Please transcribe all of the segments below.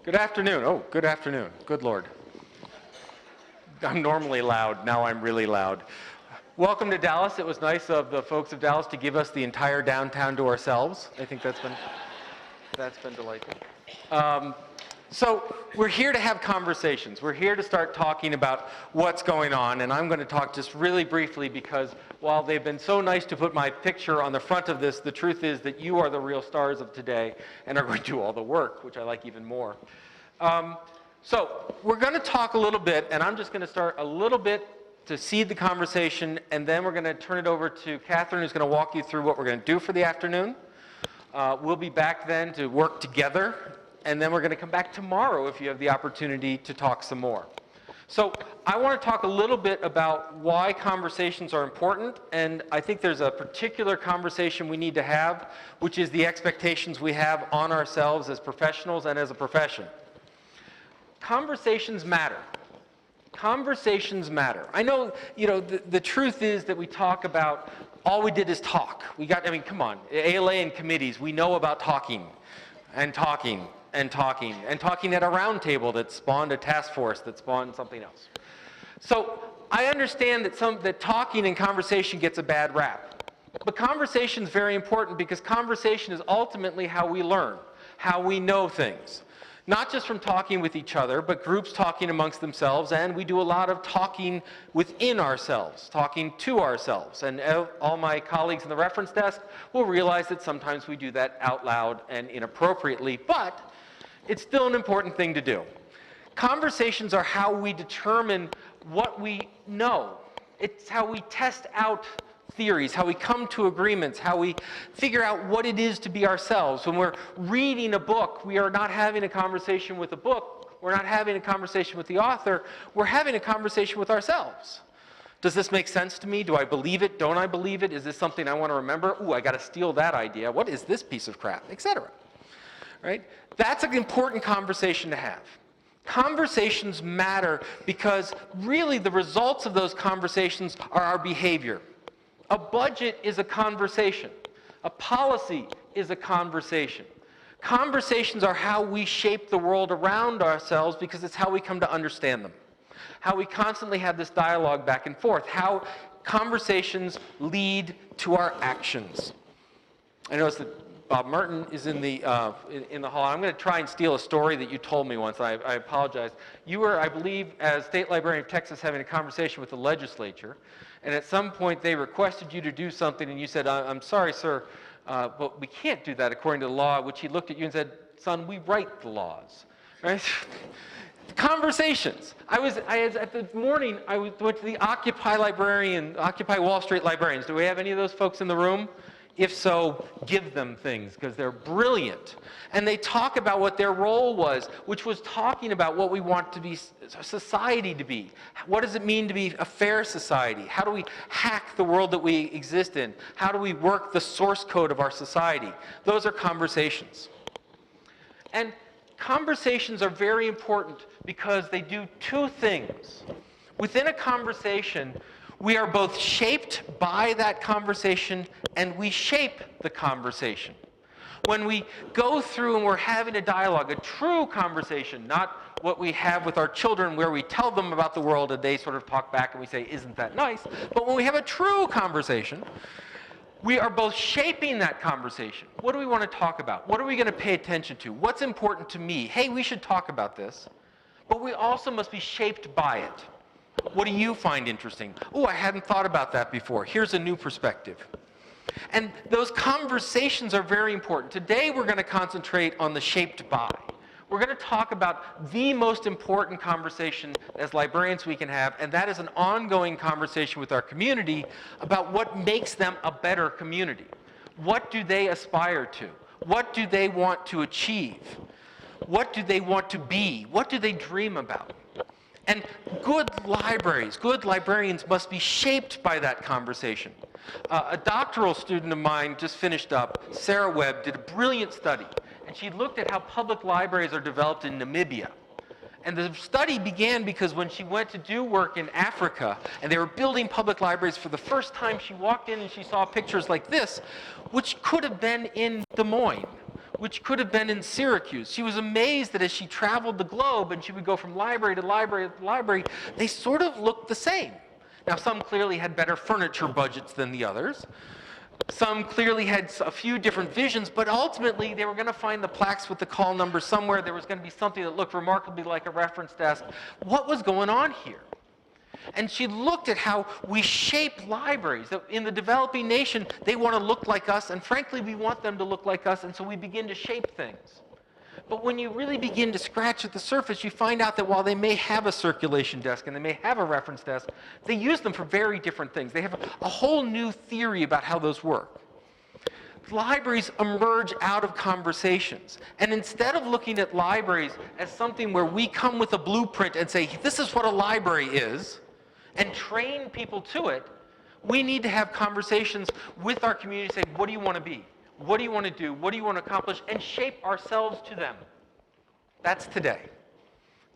Good afternoon. Oh, good afternoon. Good Lord. I'm normally loud. Now I'm really loud. Welcome to Dallas. It was nice of the folks of Dallas to give us the entire downtown to ourselves. I think that's been delightful. So we're here to have conversations. We're here to start talking about what's going on, and I'm going to talk just really briefly because while they've been so nice to put my picture on the front of this, the truth is that you are the real stars of today and are going to do all the work, which I like even more. So we're going to talk a little bit, and I'm just going to start a little bit to seed the conversation, and then we're going to turn it over to Catherine, who's going to walk you through what we're going to do for the afternoon. We'll be back then to work together, and then we're going to come back tomorrow if you have the opportunity to talk some more. So I want to talk a little bit about why conversations are important, and I think there's a particular conversation we need to have, which is the expectations we have on ourselves as professionals and as a profession. Conversations matter. Conversations matter. I know, the truth is that we talk about, all we did is talk. Come on, ALA and committees, we know about talking and talking and talking and talking at a round table that spawned a task force that spawned something else. So I understand that talking and conversation gets a bad rap. But conversation is very important because conversation is ultimately how we learn, how we know things. Not just from talking with each other, but groups talking amongst themselves, and we do a lot of talking within ourselves, talking to ourselves. And all my colleagues in the reference desk will realize that sometimes we do that out loud and inappropriately, but it's still an important thing to do. Conversations are how we determine what we know. It's how we test out theories, how we come to agreements, how we figure out what it is to be ourselves. When we're reading a book, we are not having a conversation with a book. We're not having a conversation with the author. We're having a conversation with ourselves. Does this make sense to me? Do I believe it? Don't I believe it? Is this something I want to remember? Ooh, I got to steal that idea. What is this piece of crap? Etc. Right? That's an important conversation to have. Conversations matter because really the results of those conversations are our behavior. A budget is a conversation. A policy is a conversation. Conversations are how we shape the world around ourselves because it's how we come to understand them. How we constantly have this dialogue back and forth. How conversations lead to our actions. I noticed that Bob Merton is in the hall. I'm going to try and steal a story that you told me once. I apologize. You were, I believe, as State Librarian of Texas, having a conversation with the legislature. And at some point, they requested you to do something, and you said, I'm sorry, sir, but we can't do that according to the law, which he looked at you and said, son, we write the laws. Right? Conversations. At the morning, I went to the Occupy Wall Street librarians. Do we have any of those folks in the room? If so, give them things, because they're brilliant. And they talk about what their role was, which was talking about what we want to be society to be. What does it mean to be a fair society? How do we hack the world that we exist in? How do we work the source code of our society? Those are conversations. And conversations are very important because they do two things. Within a conversation, we are both shaped by that conversation and we shape the conversation. When we go through and we're having a dialogue, a true conversation, not what we have with our children where we tell them about the world and they sort of talk back and we say, isn't that nice? But when we have a true conversation, we are both shaping that conversation. What do we want to talk about? What are we going to pay attention to? What's important to me? Hey, we should talk about this. But we also must be shaped by it. What do you find interesting? Oh, I hadn't thought about that before. Here's a new perspective. And those conversations are very important. Today we're going to concentrate on the shaped by. We're going to talk about the most important conversation as librarians we can have, and that is an ongoing conversation with our community about what makes them a better community. What do they aspire to? What do they want to achieve? What do they want to be? What do they dream about? And good libraries, good librarians must be shaped by that conversation. A doctoral student of mine just finished up, Sarah Webb, did a brilliant study. And she looked at how public libraries are developed in Namibia. And the study began because when she went to do work in Africa, and they were building public libraries for the first time, she walked in and she saw pictures like this, which could have been in Des Moines, which could have been in Syracuse. She was amazed that as she traveled the globe and she would go from library to library to library, they sort of looked the same. Now, some clearly had better furniture budgets than the others. Some clearly had a few different visions, but ultimately they were going to find the plaques with the call number somewhere. There was going to be something that looked remarkably like a reference desk. What was going on here? And she looked at how we shape libraries. In the developing nation, they want to look like us, and frankly, we want them to look like us, and so we begin to shape things. But when you really begin to scratch at the surface, you find out that while they may have a circulation desk and they may have a reference desk, they use them for very different things. They have a whole new theory about how those work. Libraries emerge out of conversations. And instead of looking at libraries as something where we come with a blueprint and say, this is what a library is, and train people to it, we need to have conversations with our community, say, what do you want to be? What do you want to do? What do you want to accomplish? And shape ourselves to them. That's today.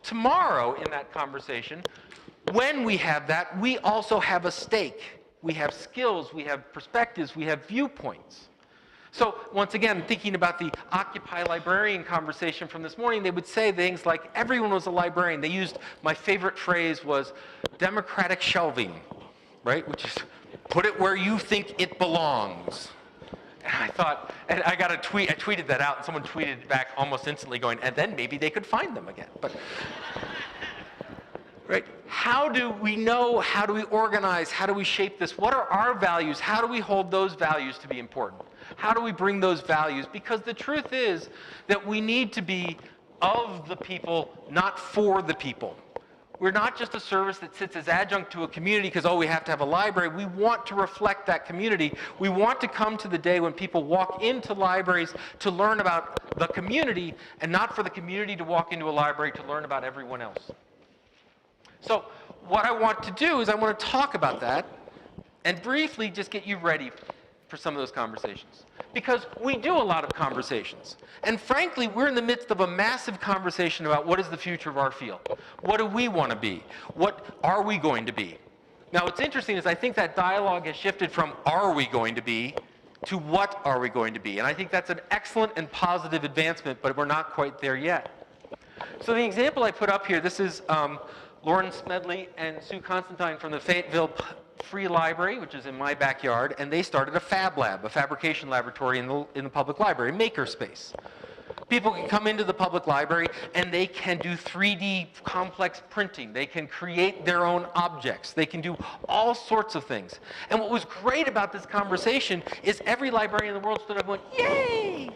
Tomorrow in that conversation, when we have that, we also have a stake. We have skills, we have perspectives, we have viewpoints. So once again, thinking about the Occupy Librarian conversation from this morning, they would say things like, everyone was a librarian. They used, my favorite phrase was democratic shelving, right? Which is, put it where you think it belongs. And I thought, and I got a tweet, I tweeted that out, and someone tweeted back almost instantly going, and then maybe they could find them again. But, right? How do we know, how do we organize, how do we shape this? What are our values? How do we hold those values to be important? How do we bring those values? Because the truth is that we need to be of the people, not for the people. We're not just a service that sits as adjunct to a community because, oh, we have to have a library. We want to reflect that community. We want to come to the day when people walk into libraries to learn about the community and not for the community to walk into a library to learn about everyone else. So what I want to do is I want to talk about that and briefly just get you ready for some of those conversations. Because we do a lot of conversations. And frankly, we're in the midst of a massive conversation about what is the future of our field. What do we want to be? What are we going to be? Now, what's interesting is I think that dialogue has shifted from are we going to be to what are we going to be? And I think that's an excellent and positive advancement, but we're not quite there yet. So the example I put up here, this is Lauren Smedley and Sue Constantine from the Fayetteville Free Library, which is in my backyard, and they started a fab lab, a fabrication laboratory in the public library, makerspace. People can come into the public library and they can do 3D complex printing. They can create their own objects. They can do all sorts of things. And what was great about this conversation is every librarian in the world stood up and went, yay!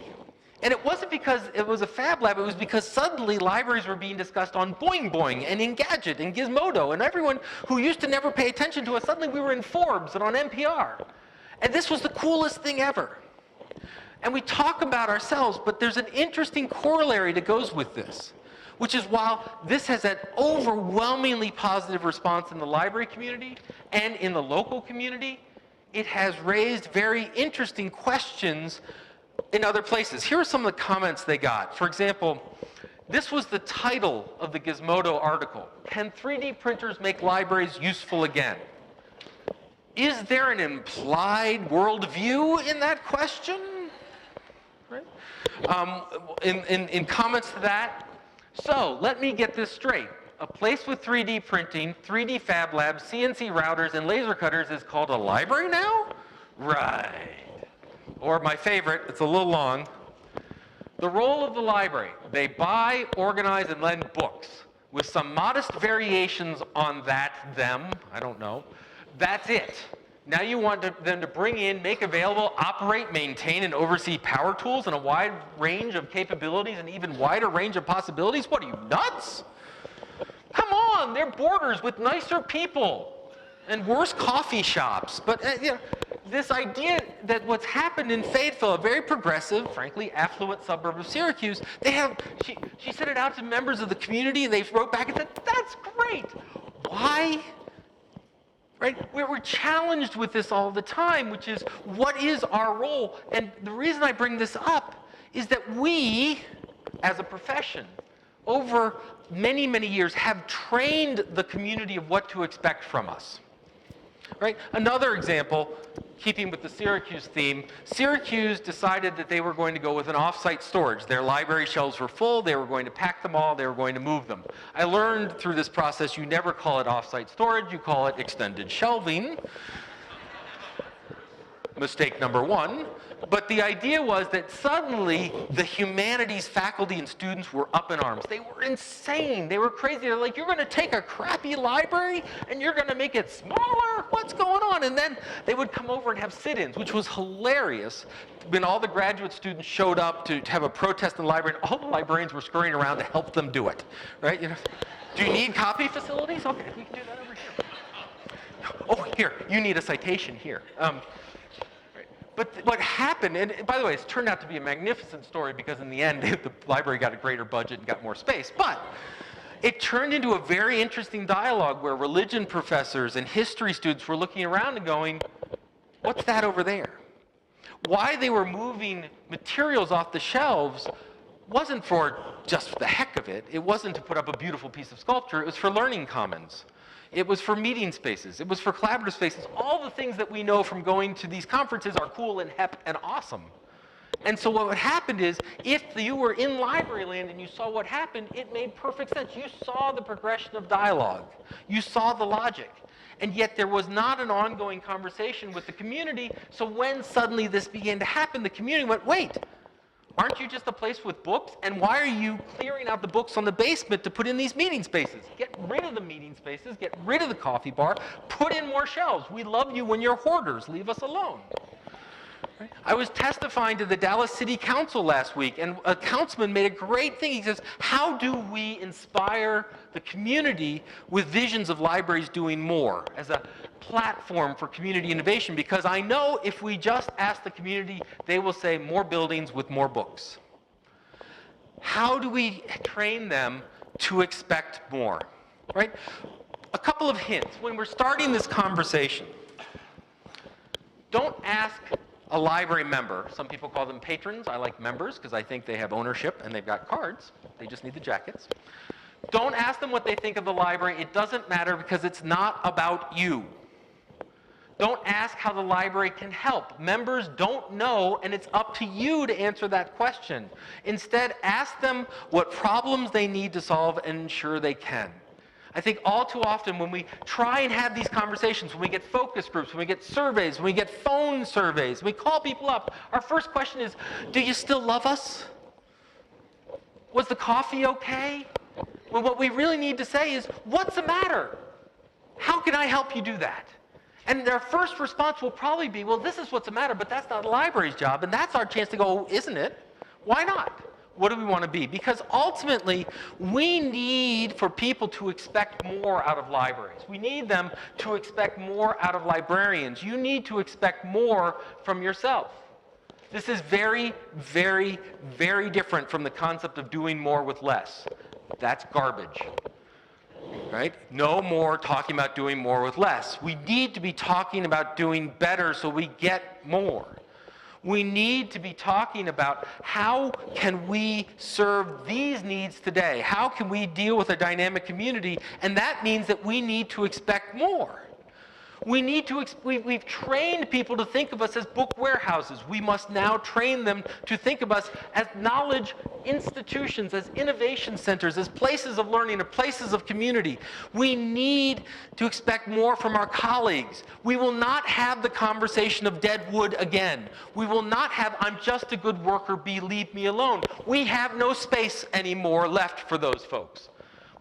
And it wasn't because it was a fab lab, it was because suddenly libraries were being discussed on Boing Boing and Engadget and Gizmodo, and everyone who used to never pay attention to us, suddenly we were in Forbes and on NPR. And this was the coolest thing ever. And we talk about ourselves, but there's an interesting corollary that goes with this, which is while this has an overwhelmingly positive response in the library community and in the local community, it has raised very interesting questions in other places. Here are some of the comments they got. For example, this was the title of the Gizmodo article. Can 3D printers make libraries useful again? Is there an implied worldview in that question? Right? In comments to that, so let me get this straight. A place with 3D printing, 3D fab labs, CNC routers, and laser cutters is called a library now? Right. Or my favorite, it's a little long, the role of the library. They buy, organize, and lend books with some modest variations on that, them, I don't know. That's it. Now you want them to bring in, make available, operate, maintain, and oversee power tools and a wide range of capabilities and even wider range of possibilities? What are you, nuts? Come on, they're borders with nicer people and worse coffee shops. But you know, this idea that what's happened in Fayetteville, a very progressive, frankly, affluent suburb of Syracuse, they have, she sent it out to members of the community and they wrote back and said, that's great. Why? Right? We're challenged with this all the time, which is, what is our role? And the reason I bring this up is that we, as a profession, over many, many years, have trained the community of what to expect from us. Right? Another example, keeping with the Syracuse theme, Syracuse decided that they were going to go with an off-site storage. Their library shelves were full, they were going to pack them all, they were going to move them. I learned through this process you never call it off-site storage, you call it extended shelving. Mistake number one. But the idea was that suddenly the humanities faculty and students were up in arms. They were insane. They were crazy. They're like, you're going to take a crappy library and you're going to make it smaller? What's going on? And then they would come over and have sit-ins, which was hilarious. When all the graduate students showed up to have a protest in the library, and all the librarians were scurrying around to help them do it. Right? You know, do you need copy facilities? Okay, we can do that over here. Oh, here, you need a citation here. But what happened, and by the way, it's turned out to be a magnificent story because in the end, the library got a greater budget and got more space. But it turned into a very interesting dialogue where religion professors and history students were looking around and going, what's that over there? Why they were moving materials off the shelves wasn't for just the heck of it. It wasn't to put up a beautiful piece of sculpture. It was for learning commons. It was for meeting spaces. It was for collaborative spaces. All the things that we know from going to these conferences are cool and hep and awesome. And so what happened is, if you were in library land and you saw what happened, it made perfect sense. You saw the progression of dialogue. You saw the logic. And yet there was not an ongoing conversation with the community. So when suddenly this began to happen, the community went, wait, aren't you just a place with books? And why are you clearing out the books on the basement to put in these meeting spaces? Get rid of the meeting spaces, get rid of the coffee bar, put in more shelves. We love you when you're hoarders, leave us alone. Right? I was testifying to the Dallas City Council last week, and a councilman made a great thing. He says, how do we inspire the community with visions of libraries doing more as a platform for community innovation? Because I know if we just ask the community, they will say more buildings with more books. How do we train them to expect more? Right? A couple of hints. When we're starting this conversation, don't ask a library member, some people call them patrons, I like members because I think they have ownership and they've got cards, they just need the jackets. Don't ask them what they think of the library, it doesn't matter because it's not about you. Don't ask how the library can help. Members don't know, and it's up to you to answer that question. Instead, ask them what problems they need to solve and ensure they can. I think all too often when we try and have these conversations, when we get focus groups, when we get surveys, when we get phone surveys, when we call people up, our first question is, do you still love us? Was the coffee okay? Well, what we really need to say is, what's the matter? How can I help you do that? And their first response will probably be, well, this is what's the matter, but that's not the library's job, and that's our chance to go, isn't it? Why not? What do we want to be? Because ultimately, we need for people to expect more out of libraries. We need them to expect more out of librarians. You need to expect more from yourself. This is very, very, very different from the concept of doing more with less. That's garbage. Right? No more talking about doing more with less. We need to be talking about doing better so we get more. We need to be talking about how can we serve these needs today? How can we deal with a dynamic community? And that means that we need to expect more. We need to, we've trained people to think of us as book warehouses. We must now train them to think of us as knowledge institutions, as innovation centers, as places of learning, as places of community. We need to expect more from our colleagues. We will not have the conversation of dead wood again. We will not have, I'm just a good worker, leave me alone. We have no space anymore left for those folks.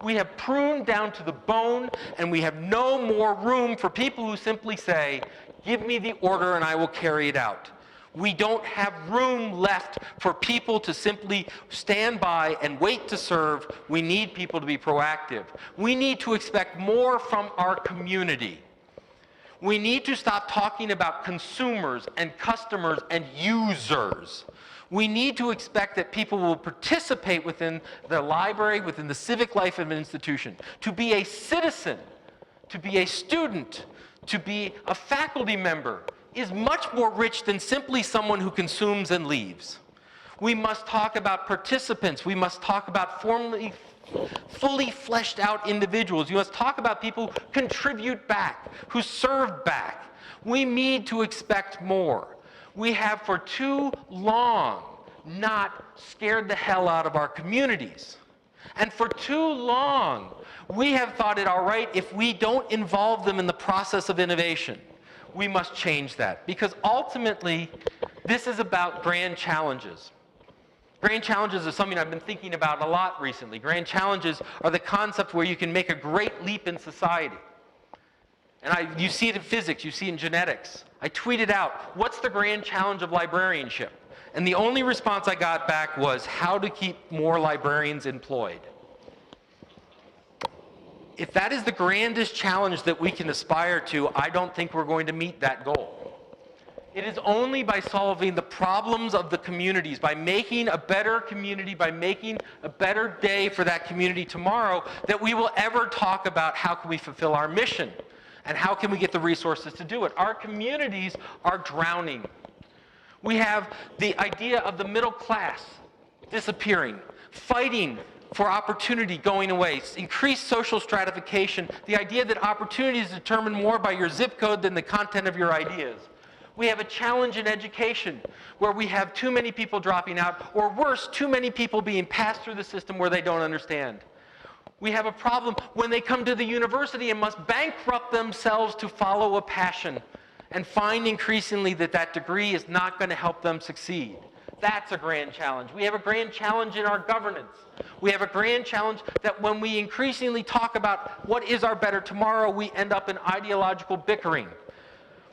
We have pruned down to the bone, and we have no more room for people who simply say, give me the order and I will carry it out. We don't have room left for people to simply stand by and wait to serve. We need people to be proactive. We need to expect more from our community. We need to stop talking about consumers and customers and users. We need to expect that people will participate within the library, within the civic life of an institution. To be a citizen, to be a student, to be a faculty member is much more rich than simply someone who consumes and leaves. We must talk about participants. We must talk about fully fleshed out individuals. You must talk about people who contribute back, who serve back. We need to expect more. We have for too long not scared the hell out of our communities. And for too long, we have thought it all right if we don't involve them in the process of innovation. We must change that, because ultimately, this is about grand challenges. Grand challenges are something I've been thinking about a lot recently. Grand challenges are the concept where you can make a great leap in society. And you see it in physics, you see it in genetics. I tweeted out, what's the grand challenge of librarianship? And the only response I got back was how to keep more librarians employed. If that is the grandest challenge that we can aspire to, I don't think we're going to meet that goal. It is only by solving the problems of the communities, by making a better community, by making a better day for that community tomorrow, that we will ever talk about how can we fulfill our mission and how can we get the resources to do it. Our communities are drowning. We have the idea of the middle class disappearing, fighting for opportunity going away, increased social stratification, the idea that opportunity is determined more by your zip code than the content of your ideas. We have a challenge in education where we have too many people dropping out, or worse, too many people being passed through the system where they don't understand. We have a problem when they come to the university and must bankrupt themselves to follow a passion and find increasingly that that degree is not going to help them succeed. That's a grand challenge. We have a grand challenge in our governance. We have a grand challenge that when we increasingly talk about what is our better tomorrow, we end up in ideological bickering.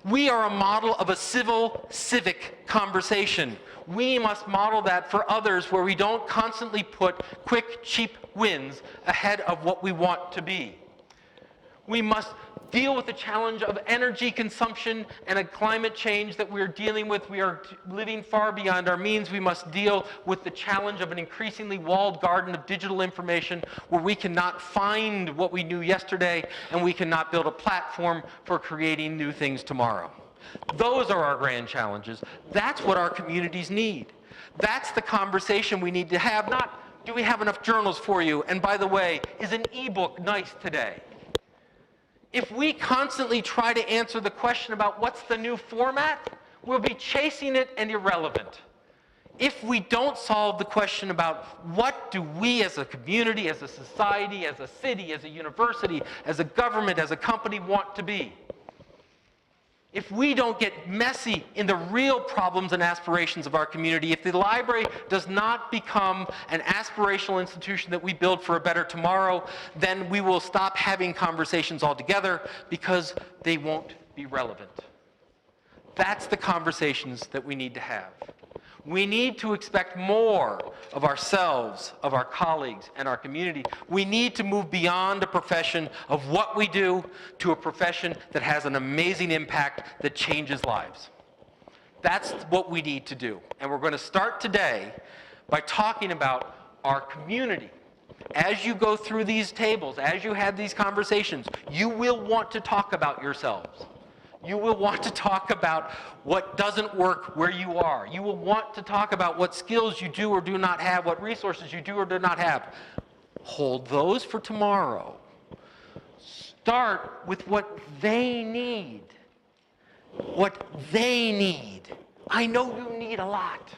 We are a model of a civic conversation. We must model that for others where we don't constantly put quick, cheap wins ahead of what we want to be. We must deal with the challenge of energy consumption and a climate change that we're dealing with. We are living far beyond our means. We must deal with the challenge of an increasingly walled garden of digital information where we cannot find what we knew yesterday and we cannot build a platform for creating new things tomorrow. Those are our grand challenges. That's what our communities need. That's the conversation we need to have, not do we have enough journals for you? And by the way, is an ebook nice today? If we constantly try to answer the question about what's the new format, we'll be chasing it and irrelevant. If we don't solve the question about what do we as a community, as a society, as a city, as a university, as a government, as a company want to be, if we don't get messy in the real problems and aspirations of our community, if the library does not become an aspirational institution that we build for a better tomorrow, then we will stop having conversations altogether because they won't be relevant. That's the conversations that we need to have. We need to expect more of ourselves, of our colleagues, and our community. We need to move beyond a profession of what we do to a profession that has an amazing impact that changes lives. That's what we need to do. And we're going to start today by talking about our community. As you go through these tables, as you have these conversations, you will want to talk about yourselves. You will want to talk about what doesn't work where you are. You will want to talk about what skills you do or do not have, what resources you do or do not have. Hold those for tomorrow. Start with what they need. What they need. I know you need a lot.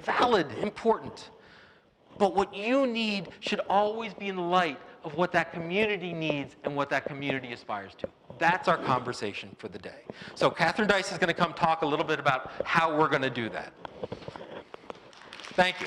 Valid, important. But what you need should always be in light of what that community needs and what that community aspires to. That's our conversation for the day. So Catherine Dice is going to come talk a little bit about how we're going to do that. Thank you.